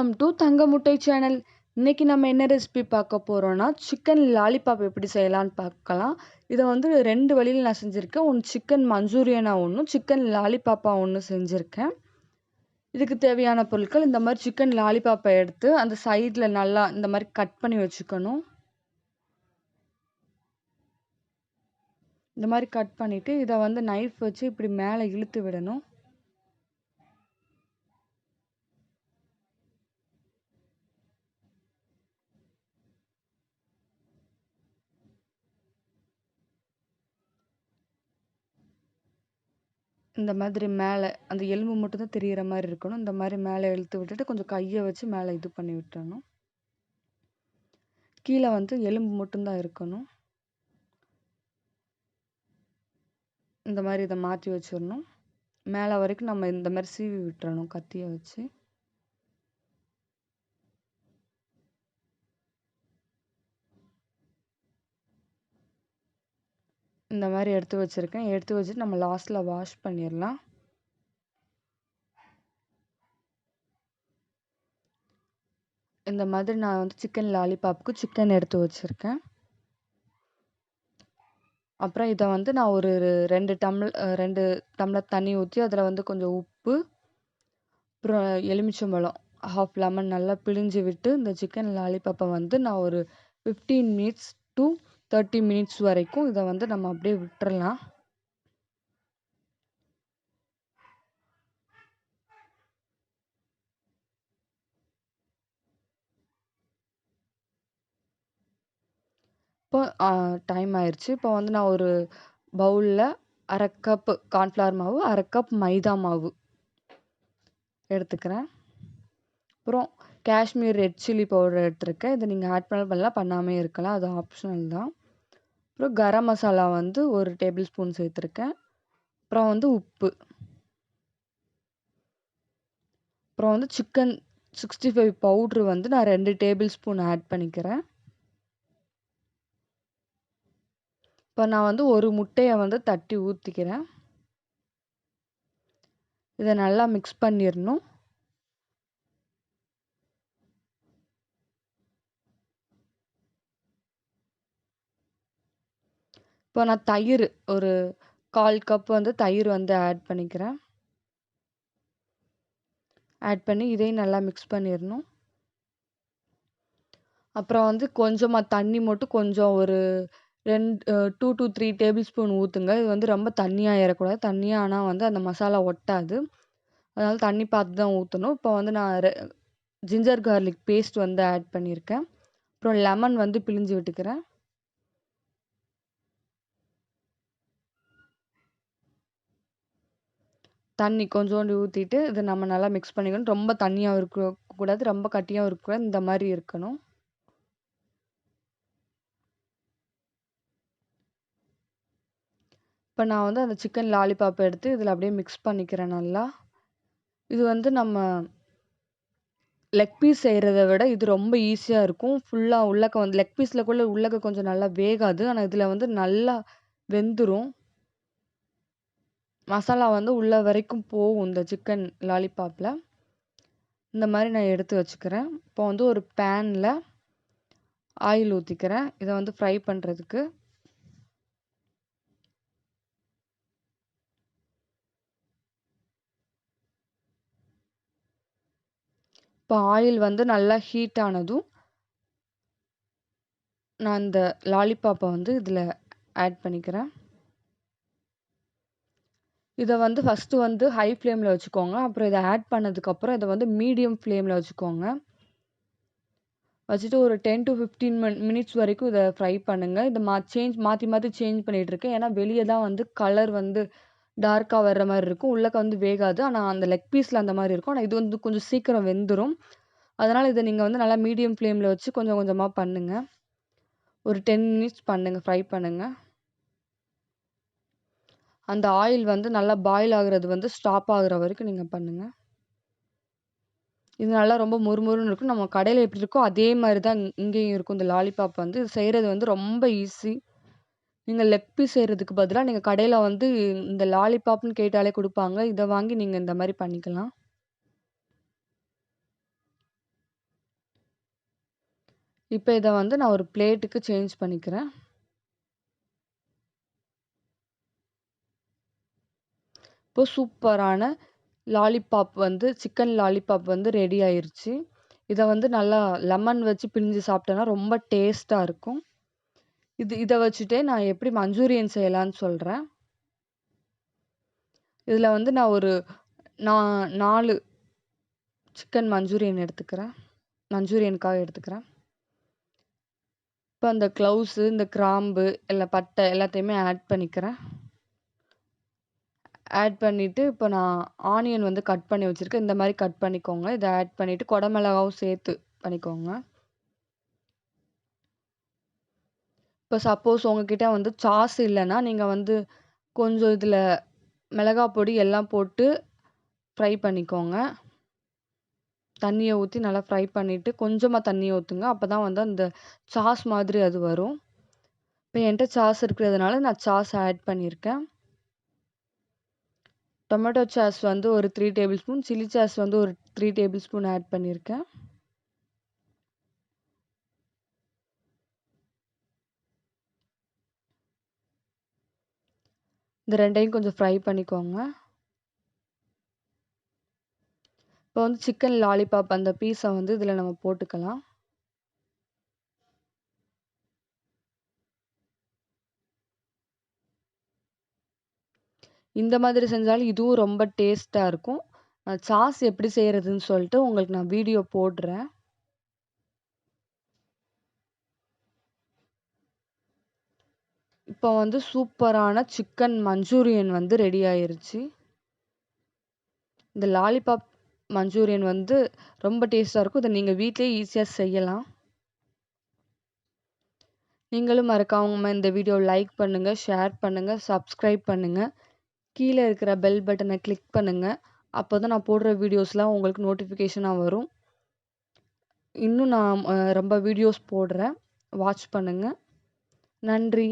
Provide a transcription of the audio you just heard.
Welcome to தங்க முட்டை channel. இன்னைக்கு நம்ம என்ன ரெசிபி பார்க்க போறோம்னா சிக்கன் லாலிபாப் எப்படி செய்யலாம்னு பார்க்கலாம். இதை வந்து 2 வழியில் நான் செஞ்சுருக்கேன். ஒன்று சிக்கன் மஞ்சூரியனா, ஒன்றும் சிக்கன் லாலிபாப்பா ஒன்று செஞ்சுருக்கேன். இதுக்கு தேவையான பொருட்கள் இந்த மாதிரி சிக்கன் லாலிபாப்பை எடுத்து அந்த சைடில் நல்லா இந்த மாதிரி கட் பண்ணி வச்சுக்கணும். இந்த மாதிரி கட் பண்ணிவிட்டு இதை வந்து நைஃப் வச்சு இப்படி மேலே இழுத்து விடணும். இந்த மாதிரி மேலே அந்த எலும்பு மட்டும் தான் தெரிகிற மாதிரி இருக்கணும். இந்த மாதிரி மேலே இழுத்து விட்டுட்டு கொஞ்சம் கையை வச்சு மேலே இது பண்ணி விட்டுறணும். கீழே வந்து எலும்பு மட்டும்தான் இருக்கணும். இந்த மாதிரி இதை மாற்றி வச்சிடணும். மேலே வரைக்கும் நம்ம இந்த மாதிரி சீவி விட்டுறணும் கத்தியை வச்சு. இந்த மாதிரி எடுத்து வச்சுருக்கேன். எடுத்து வச்சுட்டு நம்ம லாஸ்ட்டில் வாஷ் பண்ணிடலாம். இந்த மாதிரி நான் வந்து சிக்கன் லாலிபாப்புக்கு சிக்கன் எடுத்து வச்சுருக்கேன். அப்புறம் இதை வந்து நான் ஒரு 2 டம்ளர் தண்ணி ஊற்றி அதில் வந்து கொஞ்சம் உப்பு, அப்புறம் எலுமிச்சம்பழம், ½ லெமன் நல்லா பிழிஞ்சு விட்டு இந்த சிக்கன் லாலிபாப்பை வந்து நான் ஒரு 15 மினிட்ஸ் to 30 மினிட்ஸ் வரைக்கும் இதை வந்து நம்ம அப்படியே விட்டுறலாம். இப்போ டைம் ஆயிடுச்சு. இப்போ வந்து நான் ஒரு பவுலில் 1/2 கப் கார்ன்ஃப்ளவர் மாவு, 1/2 கப் மைதா மாவு எடுத்துக்கிறேன். அப்புறம் காஷ்மீர் ரெட் சில்லி பவுடர் எடுத்துருக்கேன். இதை நீங்கள் ஆட் பண்ணலாம், பண்ணாமே இருக்கலாம், அது ஆப்ஷனல் தான். அப்புறம் கரம் மசாலா வந்து 1 டேபிள் ஸ்பூன் சேர்த்துருக்கேன். அப்புறம் வந்து உப்பு, அப்புறம் வந்து சிக்கன் 65 பவுட்ரு வந்து நான் 2 டேபிள் ஸ்பூன் ஆட் பண்ணிக்கிறேன். இப்போ நான் வந்து ஒரு முட்டையை வந்து தட்டி ஊற்றிக்கிறேன். இதை நல்லா மிக்ஸ் பண்ணிடணும். இப்போ நான் தயிர் ஒரு 1/4 கப் வந்து தயிர் வந்து ஆட் பண்ணிக்கிறேன். ஆட் பண்ணி இதையும் நல்லா மிக்ஸ் பண்ணிடணும். அப்புறம் வந்து கொஞ்சமாக தண்ணி மட்டும் கொஞ்சம் ஒரு 2 to 3 டேபிள் ஸ்பூன் ஊற்றுங்க. இது வந்து ரொம்ப தண்ணியாக ஏறக்கூடாது. தண்ணியாக ஆனால் வந்து அந்த மசாலா ஒட்டாது. அதனால் தண்ணி பார்த்து தான் ஊற்றணும். இப்போ வந்து நான் ஜிஞ்சர் கார்லிக் பேஸ்ட் வந்து ஆட் பண்ணியிருக்கேன். அப்புறம் லெமன் வந்து பிழிஞ்சு விட்டுக்கிறேன். தண்ணி கொஞ்சோண்டு ஊற்றிட்டு இதை நம்ம நல்லா மிக்ஸ் பண்ணிக்கணும். ரொம்ப தண்ணியாகவும் இருக்கக்கூடாது, ரொம்ப கட்டியாகவும் இருக்கக்கூடாது, இந்த மாதிரி இருக்கணும். இப்போ நான் வந்து அந்த சிக்கன் லாலிபாப் எடுத்து இதில் அப்படியே மிக்ஸ் பண்ணிக்கிறேன் நல்லா. இது வந்து நம்ம லெக் பீஸ் செய்கிறத விட இது ரொம்ப ஈஸியாக இருக்கும். ஃபுல்லாக உள்ளக்க வந்து லெக் பீஸில் கூட உள்ளக்க கொஞ்சம் நல்லா வேகாது. ஆனால் இதில் வந்து நல்லா வெந்துடும். மசாலா வந்து உள்ள வரைக்கும் போகும் இந்த சிக்கன் லாலிபாப்பில். இந்த மாதிரி நான் எடுத்து வச்சுக்கிறேன். இப்போ வந்து ஒரு பேனில் ஆயில் ஊற்றிக்கிறேன், இதை வந்து ஃப்ரை பண்ணுறதுக்கு. இப்போ ஆயில் வந்து நல்லா ஹீட் ஆனதும் நான் இந்த லாலிபாப்பை வந்து இதில் ஆட் பண்ணிக்கிறேன். இதை வந்து ஃபஸ்ட்டு வந்து ஹை ஃப்ளேமில் வச்சுக்கோங்க. அப்புறம் இதை ஆட் பண்ணதுக்கப்புறம் இதை வந்து மீடியம் ஃப்ளேமில் வச்சுக்கோங்க. வச்சுட்டு ஒரு 10 to 15 மினிட்ஸ் வரைக்கும் இதை ஃப்ரை பண்ணுங்கள். இதை மாற்றி மாற்றி சேஞ்ச் பண்ணிகிட்டு இருக்கேன். ஏன்னா வெளியே தான் வந்து கலர் வந்து டார்க்காக வர்ற மாதிரி இருக்கும், உள்ளக்க வந்து வேகாது. ஆனால் அந்த லெக் பீஸில் அந்த மாதிரி இருக்கும். ஆனால் இது வந்து கொஞ்சம் சீக்கிரம் வெந்துடும். அதனால் இதை நீங்கள் வந்து நல்லா மீடியம் ஃப்ளேமில் வச்சு கொஞ்சம் கொஞ்சமாக பண்ணுங்கள். ஒரு 10 மினிட்ஸ் பண்ணுங்கள், ஃப்ரை பண்ணுங்கள். அந்த ஆயில் வந்து நல்லா பாயில் ஆகுறது வந்து ஸ்டாப் ஆகுற வரைக்கும் நீங்கள் பண்ணுங்கள். இது நல்லா ரொம்ப முறுமுறுன்னு இருக்கும். நம்ம கடையில் எப்படி இருக்கோ அதே மாதிரி தான் இங்கேயும் இருக்கும். இந்த லாலிபாப் வந்து இது செய்கிறது வந்து ரொம்ப ஈஸி. நீங்கள் லெக் பீஸ் செய்கிறதுக்கு பதிலாக நீங்கள் கடையில் வந்து இந்த லாலிபாப்னு கேட்டாலே கொடுப்பாங்க. இதை வாங்கி நீங்கள் இந்த மாதிரி பண்ணிக்கலாம். இப்போ இத வந்து நான் ஒரு பிளேட்டுக்கு சேஞ்ச் பண்ணிக்கிறேன். இப்போ சூப்பரான லாலிபாப் வந்து சிக்கன் லாலிபாப் வந்து ரெடி ஆயிருச்சு. இத வந்து நல்லா லெமன் வச்சு பிழிஞ்சு சாப்பிட்டோம்னா ரொம்ப டேஸ்ட்டா இருக்கும். இத வச்சுட்டே நான் எப்படி மஞ்சூரியன் செய்யலான்னு சொல்றேன். இதுல வந்து நான் 4 சிக்கன் மஞ்சூரியன் எடுத்துக்கிறேன். மஞ்சூரியனுக்காக எடுத்துக்கிறேன். இப்போ அந்த க்ளவுஸ், இந்த கிராம்பு, பட்டை எல்லாத்தையுமே ஆட் பண்ணிக்கிறேன். ஆட் பண்ணிட்டு, இப்போ நான் ஆனியன் வந்து கட் பண்ணி வச்சிருக்கேன். இந்த மாரி கட் பண்ணிக்கோங்க. இத ஆட் பண்ணிட்டு, குடமிளகாவும் சேர்த்து பண்ணிக்கோங்க. இப்போ சப்போஸ் உங்ககிட்ட வந்து சாஸ் இல்லன்னா, நீங்க வந்து கொஞ்சம் இதுல மிளகா பொடி எல்லாம் போட்டு ஃப்ரை பண்ணிக்கோங்க. தண்ணிய ஊத்தி நல்லா ஃப்ரை பண்ணிட்டு, கொஞ்சமா தண்ணிய ஊத்துங்க. அப்பதான் வந்து அந்த சாஸ் மாதிரி அது வரும். இப்போ என்ட்ட சாஸ் இருக்கிறதுனால நான் சாஸ் ஆட் பண்ணியிருக்கேன். டொமேட்டோ சாஸ் வந்து ஒரு 3 டேபிள் ஸ்பூன், சில்லி சாஸ் வந்து ஒரு 3 டேபிள் ஸ்பூன் ஆட் பண்ணியிருக்கேன். இந்த 2யும் கொஞ்சம் ஃப்ரை பண்ணிக்கோங்க. இப்போ வந்து சிக்கன் லாலிபாப் அந்த பீஸ வந்து இதுல நம்ம போட்டுக்கலாம். இந்த மாதிரி செஞ்சாலும் இதுவும் ரொம்ப டேஸ்ட்டா இருக்கும். சாஸ் எப்படி செய்றதுன்னு சொல்லிட்டு உங்களுக்கு நான் வீடியோ போடுறேன். இப்போ வந்து சூப்பரான சிக்கன் மஞ்சூரியன் வந்து ரெடி ஆயிருச்சு. இந்த லாலிபாப் மஞ்சூரியன் வந்து ரொம்ப டேஸ்ட்டா இருக்கும். இத நீங்க வீட்லயே ஈஸியா செய்யலாம். நீங்களும் மறக்காம இந்த வீடியோ லைக் பண்ணுங்க, ஷேர் பண்ணுங்க, சப்ஸ்கிரைப் பண்ணுங்க. கீழ இருக்கிற பெல் பட்டன கிளிக் பண்ணுங்க. அப்பதான் நான் போடுற வீடியோஸ்லாம் உங்களுக்கு நோட்டிஃபிகேஷனா வரும். இன்னும் நான் ரொம்ப வீடியோஸ் போடுறேன். வாட்ச் பண்ணுங்க. நன்றி.